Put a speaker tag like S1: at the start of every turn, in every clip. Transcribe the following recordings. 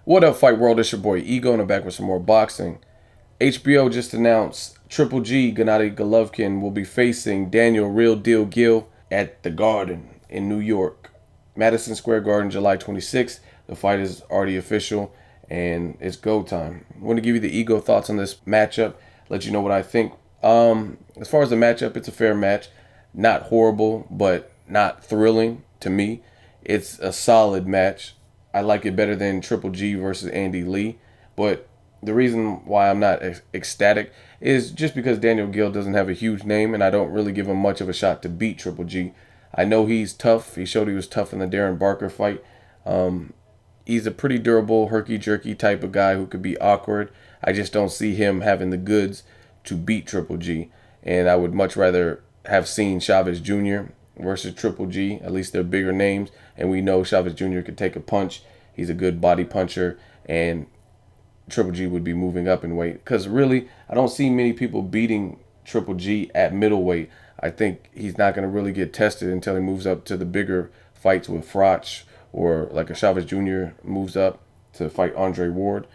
S1: What up, Fight World? It's your boy Ego, and I'm back with some more boxing. HBO just announced Triple G, Gennady Golovkin, will be facing Daniel Real Deal Geale at the Garden in New York. Madison Square Garden, July 26th. The fight is already official, and it's go time. I want to give you the Ego thoughts on this matchup, let you know what I think. As far as the matchup, it's a fair match. Not horrible, but not thrilling to me. It's a solid match. I like it better than Triple G versus Andy Lee. But the reason why I'm not ecstatic is just because Daniel Geale doesn't have a huge name, and I don't really give him much of a shot to beat Triple G. I know he's tough. He showed he was tough in the Darren Barker fight. He's a pretty durable, herky-jerky type of guy who could be awkward. I just don't see him having the goods to beat Triple G. And I would much rather have seen Chavez Jr. versus Triple G. At least they're bigger names, and we know Chavez Jr. could take a punch. He's a good body puncher, and Triple G would be moving up in weight. Because really, I don't see many people beating Triple G at middleweight. I think he's not going to really get tested until he moves up to the bigger fights with Froch, or like a Chavez Jr. moves up to fight Andre Ward.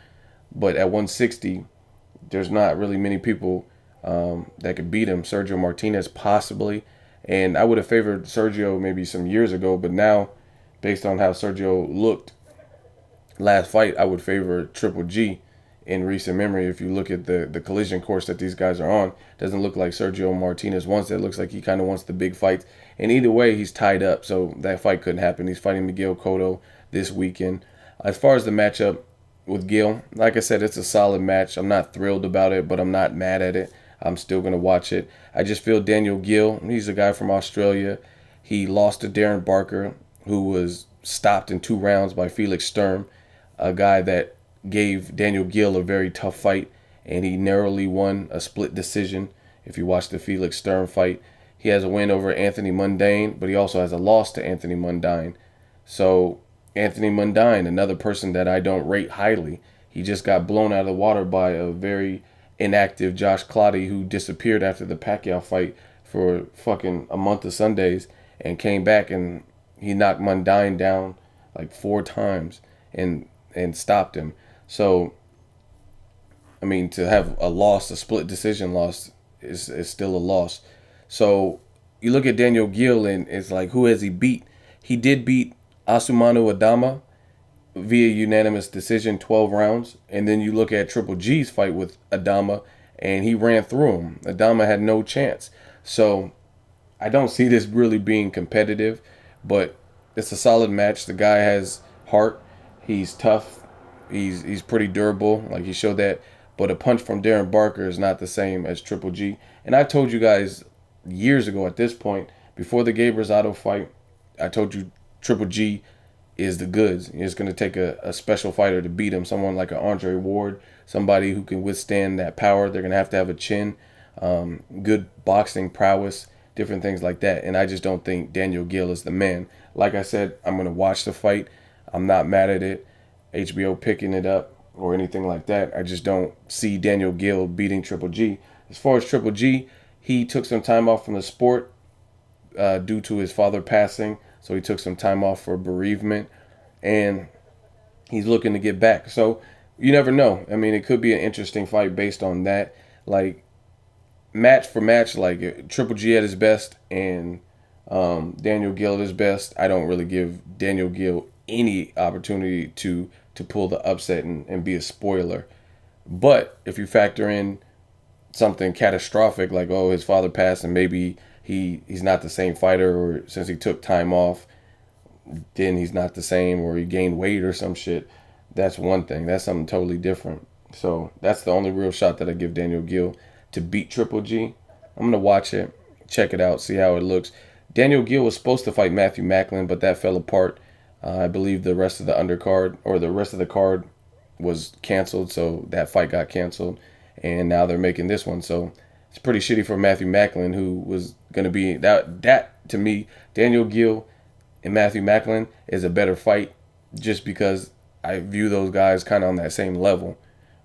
S1: But at 160, there's not really many people that could beat him. Sergio Martinez possibly, and I would have favored Sergio maybe some years ago, but now, based on how Sergio looked last fight, I would favor Triple G in recent memory. If you look at the collision course that these guys are on, it doesn't look like Sergio Martinez wants it. It looks like he kind of wants the big fights. And either way, he's tied up, so that fight couldn't happen. He's fighting Miguel Cotto this weekend. As far as the matchup with Geale, like I said, it's a solid match. I'm not thrilled about it, but I'm not mad at it. I'm still going to watch it. I just feel Daniel Geale, he's a guy from Australia. He lost to Darren Barker, who was stopped in 2 rounds by Felix Sturm, a guy that gave Daniel Geale a very tough fight, and he narrowly won a split decision. If you watch the Felix Sturm fight, he has a win over Anthony Mundine, but he also has a loss to Anthony Mundine. So Anthony Mundine, another person that I don't rate highly, he just got blown out of the water by a very inactive Josh Clottey, who disappeared after the Pacquiao fight for fucking a month of Sundays and came back, and he knocked Mundine down like 4 times and stopped him. So, I mean, to have a loss, a split decision loss, is still a loss. So, you look at Daniel Geale, and it's like, who has he beat? He did beat Asumanu Adama via unanimous decision, 12 rounds. And then you look at Triple G's fight with Adama, and he ran through him. Adama had no chance. So, I don't see this really being competitive, but it's a solid match. The guy has heart. He's tough. He's pretty durable. Like, he showed that. But a punch from Darren Barker is not the same as Triple G. And I told you guys years ago at this point, before the Gabe Rosado fight, I told you Triple G is the goods. It's going to take a special fighter to beat him. Someone like an Andre Ward, somebody who can withstand that power. They're going to have a chin, good boxing prowess, different things like that. And I just don't think Daniel Geale is the man. Like I said, I'm going to watch the fight. I'm not mad at it. HBO picking it up or anything like that. I just don't see Daniel Geale beating Triple G. As far as Triple G, he took some time off from the sport due to his father passing. So he took some time off for bereavement, and he's looking to get back. So you never know. I mean, it could be an interesting fight based on that. Like, match for match, like Triple G at his best and Daniel Geale at his best, I don't really give Daniel Geale any opportunity to pull the upset and be a spoiler. But if you factor in something catastrophic like, oh, his father passed and maybe he's not the same fighter, or since he took time off, then he's not the same, or he gained weight or some shit, that's one thing. That's something totally different. So that's the only real shot that I give Daniel Geale to beat Triple G. I'm going to watch it, check it out, see how it looks. Daniel Geale was supposed to fight Matthew Macklin, but that fell apart. I believe the rest of the undercard, or the rest of the card, was canceled, so that fight got canceled, and now they're making this one. So it's pretty shitty for Matthew Macklin, who was going to be that to me, Daniel Geale and Matthew Macklin is a better fight, just because I view those guys kind of on that same level.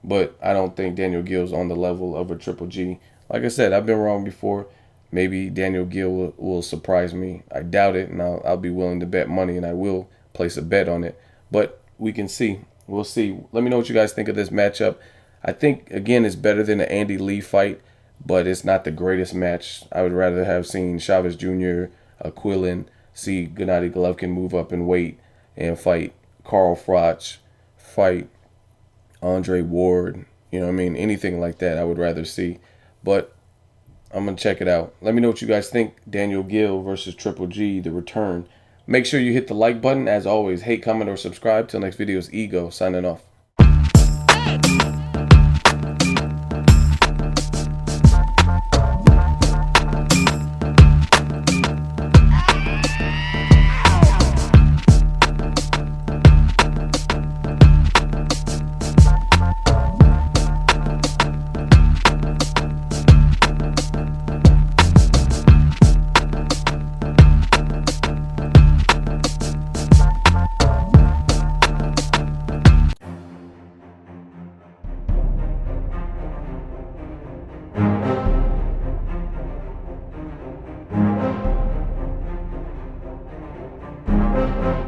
S1: But I don't think Daniel Geale's on the level of a Triple G. Like I said, I've been wrong before. Maybe Daniel Geale will surprise me. I doubt it, and I'll be willing to bet money, and I will place a bet on it. But we can see. We'll see. Let me know what you guys think of this matchup. I think, again, it's better than the Andy Lee fight, but it's not the greatest match. I would rather have seen Chavez Jr., Quillen, see Gennady Golovkin move up in weight and fight Carl Froch, fight Andre Ward. You know what I mean? Anything like that I would rather see. But I'm going to check it out. Let me know what you guys think. Daniel Geale versus Triple G, the return. Make sure you hit the like button. As always, hate, comment, or subscribe. Till next video is Ego signing off.